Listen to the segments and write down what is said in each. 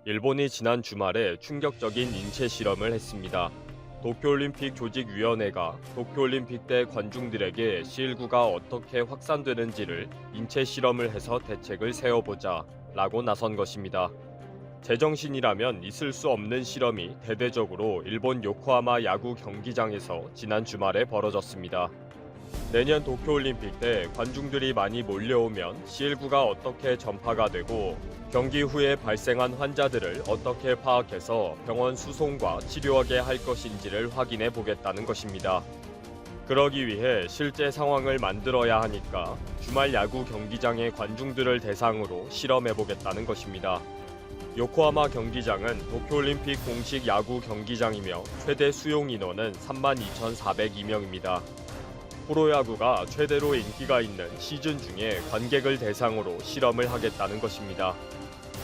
일본이 지난 주말에 충격적인 인체 실험을 했습니다. 도쿄올림픽 조직위원회가 도쿄올림픽 때 관중들에게 CL9가 어떻게 확산되는지를 인체 실험을 해서 대책을 세워보자 라고 나선 것입니다. 제정신이라면 있을 수 없는 실험이 대대적으로 일본 요코하마 야구 경기장에서 지난 주말에 벌어졌습니다. 내년 도쿄올림픽 때 관중들이 많이 몰려오면 CL9가 어떻게 전파가 되고 경기 후에 발생한 환자들을 어떻게 파악해서 병원 수송과 치료하게 할 것인지를 확인해 보겠다는 것입니다. 그러기 위해 실제 상황을 만들어야 하니까 주말 야구 경기장의 관중들을 대상으로 실험해 보겠다는 것입니다. 요코하마 경기장은 도쿄올림픽 공식 야구 경기장이며 최대 수용 인원은 32,402명입니다. 프로야구가 최대로 인기가 있는 시즌 중에 관객을 대상으로 실험을 하겠다는 것입니다.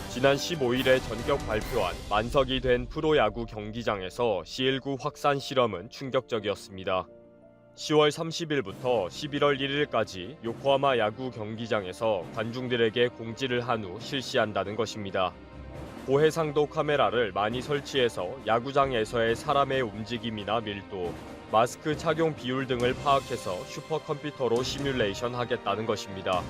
지난 15일에 전격 발표한 만석이 된 프로야구 경기장에서 CL9 확산 실험은 충격적이었습니다. 10월 30일부터 11월 1일까지 요코하마 야구 경기장에서 관중들에게 공지를 한 후 실시한다는 것입니다. 고해상도 카메라를 많이 설치해서 야구장에서의 사람의 움직임이나 밀도, 마스크 착용 비율 등을 파악해서 슈퍼컴퓨터로 시뮬레이션 하겠다는 것입니다.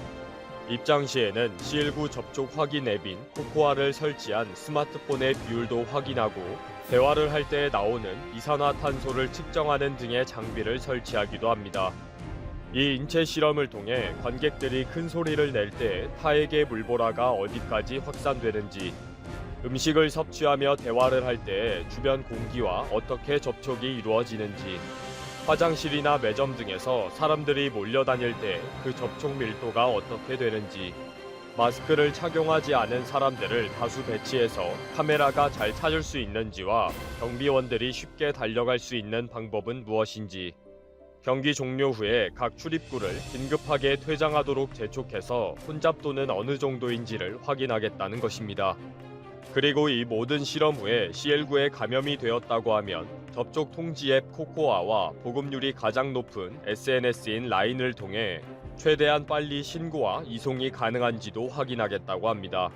입장 시에는 CL9 접촉 확인 앱인 코코아를 설치한 스마트폰의 비율도 확인하고 대화를 할 때 나오는 이산화탄소를 측정하는 등의 장비를 설치하기도 합니다. 이 인체 실험을 통해 관객들이 큰 소리를 낼 때 타액의 물보라가 어디까지 확산되는지, 음식을 섭취하며 대화를 할 때 주변 공기와 어떻게 접촉이 이루어지는지, 화장실이나 매점 등에서 사람들이 몰려다닐 때 그 접촉 밀도가 어떻게 되는지, 마스크를 착용하지 않은 사람들을 다수 배치해서 카메라가 잘 찾을 수 있는지와 경비원들이 쉽게 달려갈 수 있는 방법은 무엇인지, 경기 종료 후에 각 출입구를 긴급하게 퇴장하도록 재촉해서 혼잡도는 어느 정도인지를 확인하겠다는 것입니다. 그리고 이 모든 실험 후에 CL9에 감염이 되었다고 하면 접촉 통지 앱 코코아와 보급률이 가장 높은 SNS인 라인을 통해 최대한 빨리 신고와 이송이 가능한지도 확인하겠다고 합니다.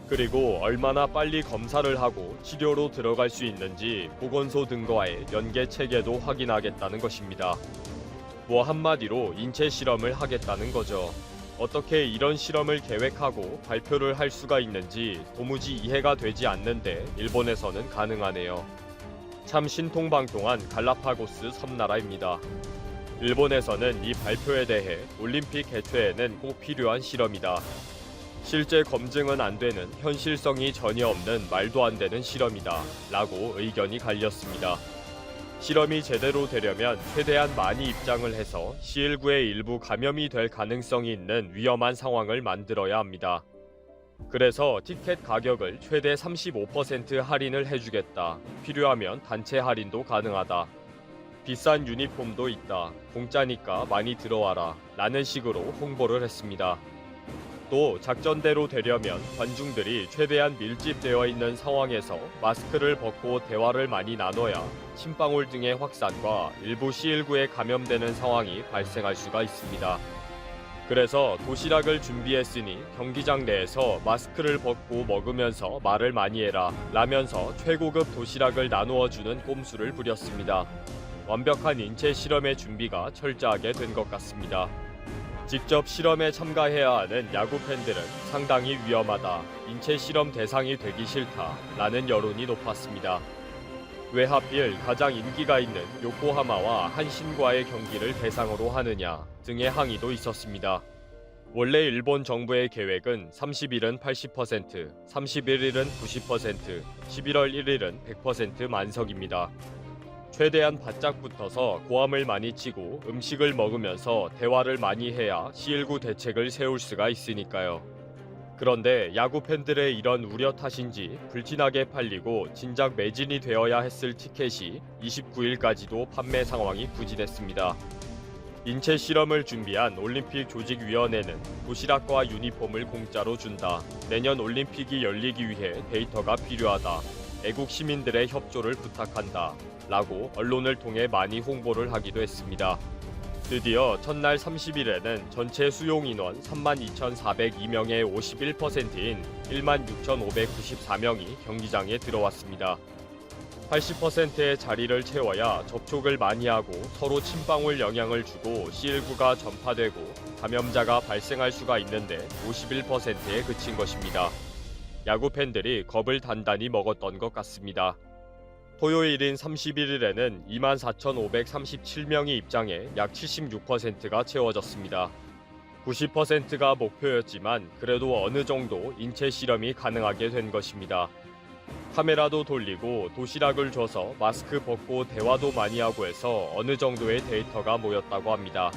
그리고 얼마나 빨리 검사를 하고 치료로 들어갈 수 있는지 보건소 등과의 연계 체계도 확인하겠다는 것입니다. 뭐 한마디로 인체 실험을 하겠다는 거죠. 어떻게 이런 실험을 계획하고 발표를 할 수가 있는지 도무지 이해가 되지 않는데 일본에서는 가능하네요. 참 신통방통한 갈라파고스 섬나라입니다. 일본에서는 이 발표에 대해 올림픽 개최에는 꼭 필요한 실험이다. 실제 검증은 안 되는 현실성이 전혀 없는 말도 안 되는 실험이다. 라고 의견이 갈렸습니다. 실험이 제대로 되려면 최대한 많이 입장을 해서 CL9의 일부 감염이 될 가능성이 있는 위험한 상황을 만들어야 합니다. 그래서 티켓 가격을 최대 35% 할인을 해주겠다. 필요하면 단체 할인도 가능하다. 비싼 유니폼도 있다. 공짜니까 많이 들어와라. 라는 식으로 홍보를 했습니다. 또 작전대로 되려면 관중들이 최대한 밀집되어 있는 상황에서 마스크를 벗고 대화를 많이 나눠야 침방울 등의 확산과 일부 CL9에 감염되는 상황이 발생할 수가 있습니다. 그래서 도시락을 준비했으니 경기장 내에서 마스크를 벗고 먹으면서 말을 많이 해라 라면서 최고급 도시락을 나누어주는 꼼수를 부렸습니다. 완벽한 인체 실험의 준비가 철저하게 된 것 같습니다. 직접 실험에 참가해야 하는 야구 팬들은 상당히 위험하다, 인체 실험 대상이 되기 싫다 라는 여론이 높았습니다. 왜 하필 가장 인기가 있는 요코하마와 한신과의 경기를 대상으로 하느냐 등의 항의도 있었습니다. 원래 일본 정부의 계획은 30일은 80%, 31일은 90%, 11월 1일은 100% 만석입니다. 최대한 바짝 붙어서 고함을 많이 치고 음식을 먹으면서 대화를 많이 해야 CL9 대책을 세울 수가 있으니까요. 그런데 야구 팬들의 이런 우려 탓인지 불티나게 팔리고 진작 매진이 되어야 했을 티켓이 29일까지도 판매 상황이 부진했습니다. 인체 실험을 준비한 올림픽 조직위원회는 도시락과 유니폼을 공짜로 준다. 내년 올림픽이 열리기 위해 데이터가 필요하다. 애국 시민들의 협조를 부탁한다. 라고 언론을 통해 많이 홍보를 하기도 했습니다. 드디어 첫날 30일에는 전체 수용 인원 32,402명의 51%인 16,594명이 경기장에 들어왔습니다. 80%의 자리를 채워야 접촉을 많이 하고 서로 침방울 영향을 주고 C19가 전파되고 감염자가 발생할 수가 있는데 51%에 그친 것입니다. 야구 팬들이 겁을 단단히 먹었던 것 같습니다. 토요일인 31일에는 24,537명이 입장해 약 76%가 채워졌습니다. 90%가 목표였지만 그래도 어느 정도 인체 실험이 가능하게 된 것입니다. 카메라도 돌리고 도시락을 줘서 마스크 벗고 대화도 많이 하고 해서 어느 정도의 데이터가 모였다고 합니다.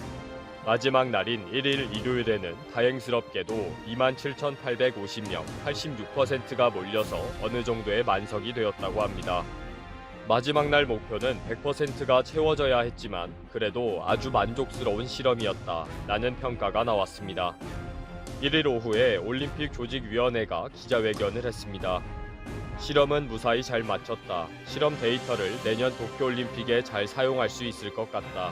마지막 날인 1일 일요일에는 다행스럽게도 27,850명, 86%가 몰려서 어느 정도의 만석이 되었다고 합니다. 마지막 날 목표는 100%가 채워져야 했지만 그래도 아주 만족스러운 실험이었다라는 평가가 나왔습니다. 1일 오후에 올림픽 조직위원회가 기자회견을 했습니다. 실험은 무사히 잘 마쳤다. 실험 데이터를 내년 도쿄올림픽에 잘 사용할 수 있을 것 같다.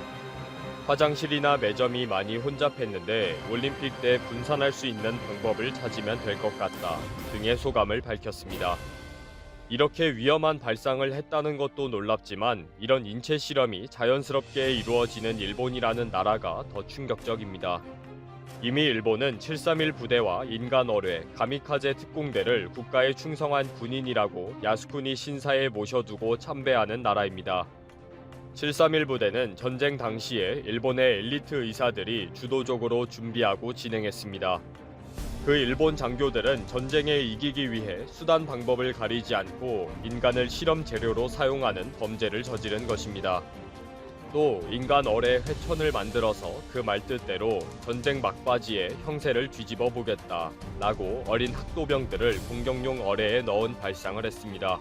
화장실이나 매점이 많이 혼잡했는데 올림픽 때 분산할 수 있는 방법을 찾으면 될 것 같다 등의 소감을 밝혔습니다. 이렇게 위험한 발상을 했다는 것도 놀랍지만 이런 인체 실험이 자연스럽게 이루어지는 일본이라는 나라가 더 충격적입니다. 이미 일본은 731 부대와 인간 어뢰, 가미카제 특공대를 국가에 충성한 군인이라고 야스쿠니 신사에 모셔두고 참배하는 나라입니다. 731 부대는 전쟁 당시에 일본의 엘리트 의사들이 주도적으로 준비하고 진행했습니다. 그 일본 장교들은 전쟁에 이기기 위해 수단 방법을 가리지 않고 인간을 실험 재료로 사용하는 범죄를 저지른 것입니다. 또 인간 어뢰 회천을 만들어서 그 말뜻대로 전쟁 막바지에 형세를 뒤집어 보겠다라고 어린 학도병들을 공격용 어뢰에 넣은 발상을 했습니다.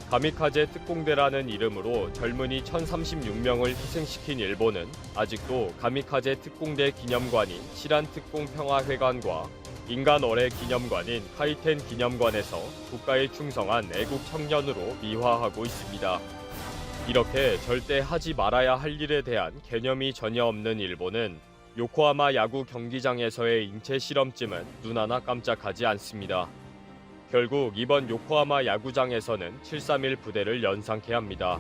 가미카제 특공대라는 이름으로 젊은이 1,036명을 희생시킨 일본은 아직도 가미카제 특공대 기념관인 시란특공평화회관과 인간 어뢰 기념관인 카이텐 기념관에서 국가에 충성한 애국 청년으로 미화하고 있습니다. 이렇게 절대 하지 말아야 할 일에 대한 개념이 전혀 없는 일본은 요코하마 야구 경기장에서의 인체 실험쯤은 눈 하나 깜짝하지 않습니다. 결국 이번 요코하마 야구장에서는 731 부대를 연상케 합니다.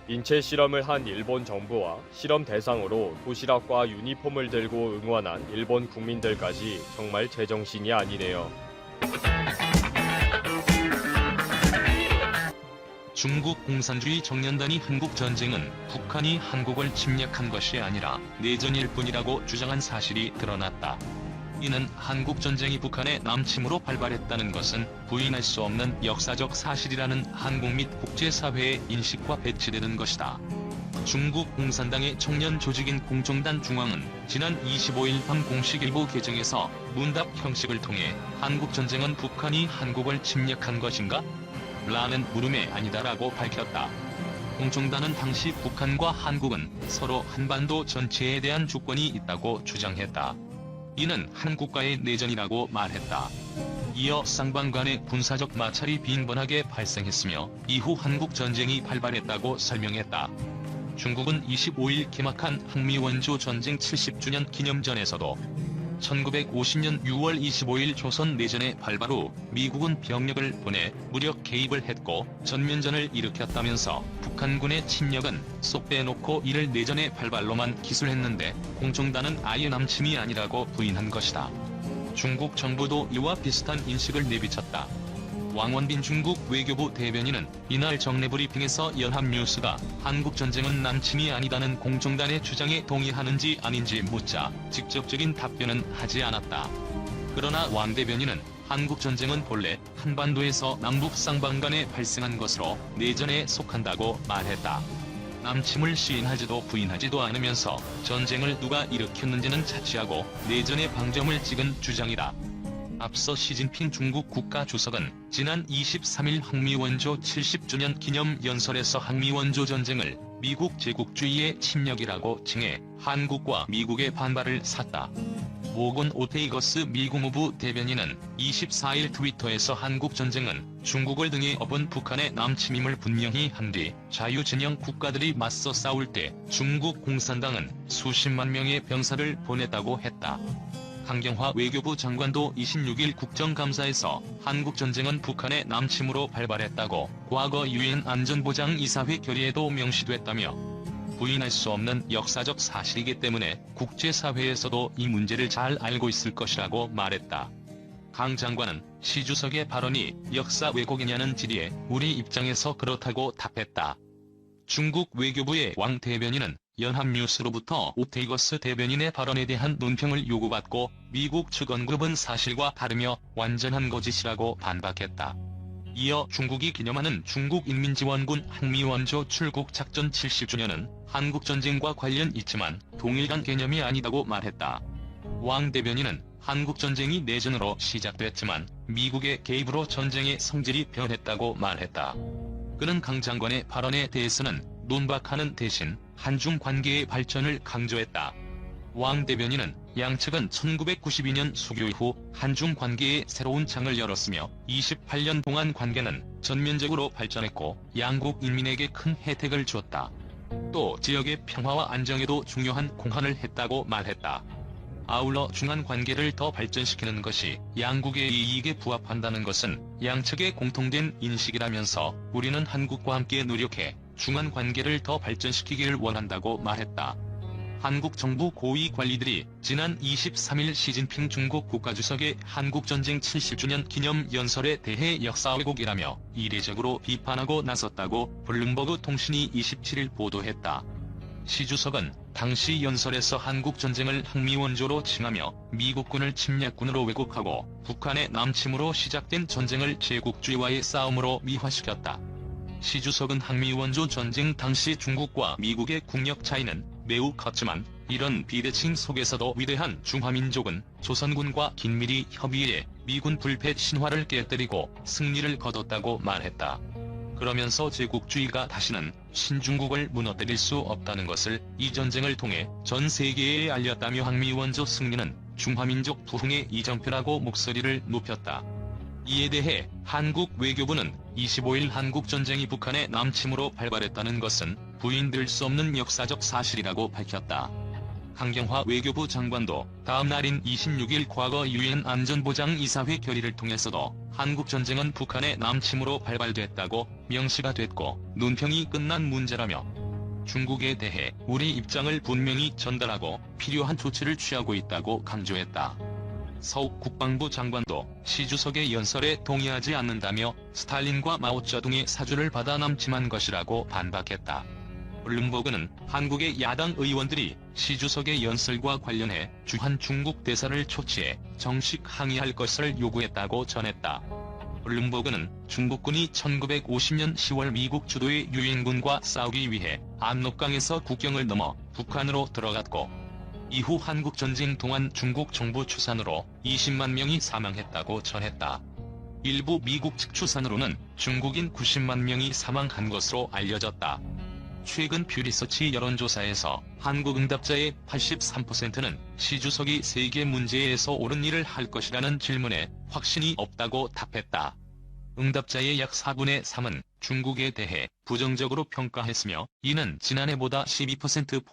인체 실험을 한 일본 정부와 실험 대상으로 도시락과 유니폼을 들고 응원한 일본 국민들까지 정말 제정신이 아니네요. 중국 공산주의 청년단이 한국 전쟁은 북한이 한국을 침략한 것이 아니라 내전일 뿐이라고 주장한 사실이 드러났다. 이는 한국 전쟁이 북한의 남침으로 발발했다는 것은 부인할 수 없는 역사적 사실이라는 한국 및 국제사회의 인식과 배치되는 것이다. 중국 공산당의 청년 조직인 공정단 중앙은 지난 25일 밤 공식 일보 계정에서 문답 형식을 통해 한국 전쟁은 북한이 한국을 침략한 것인가? 라는 물음에 아니다라고 밝혔다. 공정단은 당시 북한과 한국은 서로 한반도 전체에 대한 주권이 있다고 주장했다. 이는 한국과의 내전이라고 말했다. 이어 쌍방 간의 군사적 마찰이 빈번하게 발생했으며 이후 한국 전쟁이 발발했다고 설명했다. 중국은 25일 개막한 한미원조 전쟁 70주년 기념전에서도 1950년 6월 25일 조선 내전의 발발 후 미국은 병력을 보내 무력 개입을 했고 전면전을 일으켰다면서 북한군의 침략은 쏙 빼놓고 이를 내전의 발발로만 기술했는데 공정단은 아예 남침이 아니라고 부인한 것이다. 중국 정부도 이와 비슷한 인식을 내비쳤다. 왕원빈 중국 외교부 대변인은 이날 정례 브리핑에서 연합뉴스가 한국전쟁은 남침이 아니다는 공정단의 주장에 동의하는지 아닌지 묻자 직접적인 답변은 하지 않았다. 그러나 왕 대변인은 한국전쟁은 본래 한반도에서 남북 쌍방 간에 발생한 것으로 내전에 속한다고 말했다. 남침을 시인하지도 부인하지도 않으면서 전쟁을 누가 일으켰는지는 차치하고 내전의 방점을 찍은 주장이다. 앞서 시진핑 중국 국가주석은 지난 23일 한미원조 70주년 기념 연설에서 한미원조 전쟁을 미국 제국주의의 침략이라고 칭해 한국과 미국의 반발을 샀다. 모건 오테이거스 미 국무부 대변인은 24일 트위터에서 한국전쟁은 중국을 등에 업은 북한의 남침임을 분명히 한 뒤 자유진영 국가들이 맞서 싸울 때 중국 공산당은 수십만 명의 병사를 보냈다고 했다. 강경화 외교부 장관도 26일 국정감사에서 한국전쟁은 북한의 남침으로 발발했다고 과거 유엔 안전보장이사회 결의에도 명시됐다며 부인할 수 없는 역사적 사실이기 때문에 국제사회에서도 이 문제를 잘 알고 있을 것이라고 말했다. 강 장관은 시 주석의 발언이 역사 왜곡이냐는 질의에 우리 입장에서 그렇다고 답했다. 중국 외교부의 왕 대변인은 연합뉴스로부터 오테이거스 대변인의 발언에 대한 논평을 요구받고 미국 측 언급은 사실과 다르며 완전한 거짓이라고 반박했다. 이어 중국이 기념하는 중국인민지원군 항미원조 출국 작전 70주년은 한국전쟁과 관련 있지만 동일한 개념이 아니다고 말했다. 왕 대변인은 한국전쟁이 내전으로 시작됐지만 미국의 개입으로 전쟁의 성질이 변했다고 말했다. 그는 강 장관의 발언에 대해서는 논박하는 대신 한중 관계의 발전을 강조했다. 왕 대변인은 양측은 1992년 수교 이후 한중 관계에 새로운 장을 열었으며 28년 동안 관계는 전면적으로 발전했고 양국 인민에게 큰 혜택을 주었다. 또 지역의 평화와 안정에도 중요한 공헌을 했다고 말했다. 아울러 중한 관계를 더 발전시키는 것이 양국의 이익에 부합한다는 것은 양측의 공통된 인식이라면서 우리는 한국과 함께 노력해 중한 관계를 더 발전시키기를 원한다고 말했다. 한국 정부 고위 관리들이 지난 23일 시진핑 중국 국가주석의 한국전쟁 70주년 기념 연설에 대해 역사 왜곡이라며 이례적으로 비판하고 나섰다고 블룸버그 통신이 27일 보도했다. 시 주석은 당시 연설에서 한국전쟁을 항미원조로 칭하며 미국군을 침략군으로 왜곡하고 북한의 남침으로 시작된 전쟁을 제국주의와의 싸움으로 미화시켰다. 시 주석은 항미원조 전쟁 당시 중국과 미국의 국력 차이는 매우 컸지만 이런 비대칭 속에서도 위대한 중화민족은 조선군과 긴밀히 협의해 미군 불패 신화를 깨뜨리고 승리를 거뒀다고 말했다. 그러면서 제국주의가 다시는 신중국을 무너뜨릴 수 없다는 것을 이 전쟁을 통해 전 세계에 알렸다며 항미원조 승리는 중화민족 부흥의 이정표라고 목소리를 높였다. 이에 대해 한국 외교부는 25일 한국전쟁이 북한의 남침으로 발발했다는 것은 부인될 수 없는 역사적 사실이라고 밝혔다. 강경화 외교부 장관도 다음 날인 26일 과거 유엔 안전보장이사회 결의를 통해서도 한국전쟁은 북한의 남침으로 발발됐다고 명시가 됐고 논평이 끝난 문제라며 중국에 대해 우리 입장을 분명히 전달하고 필요한 조치를 취하고 있다고 강조했다. 서욱 국방부 장관도 시 주석의 연설에 동의하지 않는다며 스탈린과 마오쩌둥의 사주를 받아 남침한 것이라고 반박했다. 블룸버그는 한국의 야당 의원들이 시 주석의 연설과 관련해 주한 중국 대사를 초치해 정식 항의할 것을 요구했다고 전했다. 블룸버그는 중국군이 1950년 10월 미국 주도의 유엔군과 싸우기 위해 압록강에서 국경을 넘어 북한으로 들어갔고 이후 한국전쟁 동안 중국 정부 추산으로 20만 명이 사망했다고 전했다. 일부 미국 측 추산으로는 중국인 90만 명이 사망한 것으로 알려졌다. 최근 퓨리서치 여론조사에서 한국 응답자의 83%는 시 주석이 세계 문제에서 옳은 일을 할 것이라는 질문에 확신이 없다고 답했다. 응답자의 약 4분의 3은 중국에 대해 부정적으로 평가했으며 이는 지난해보다 12%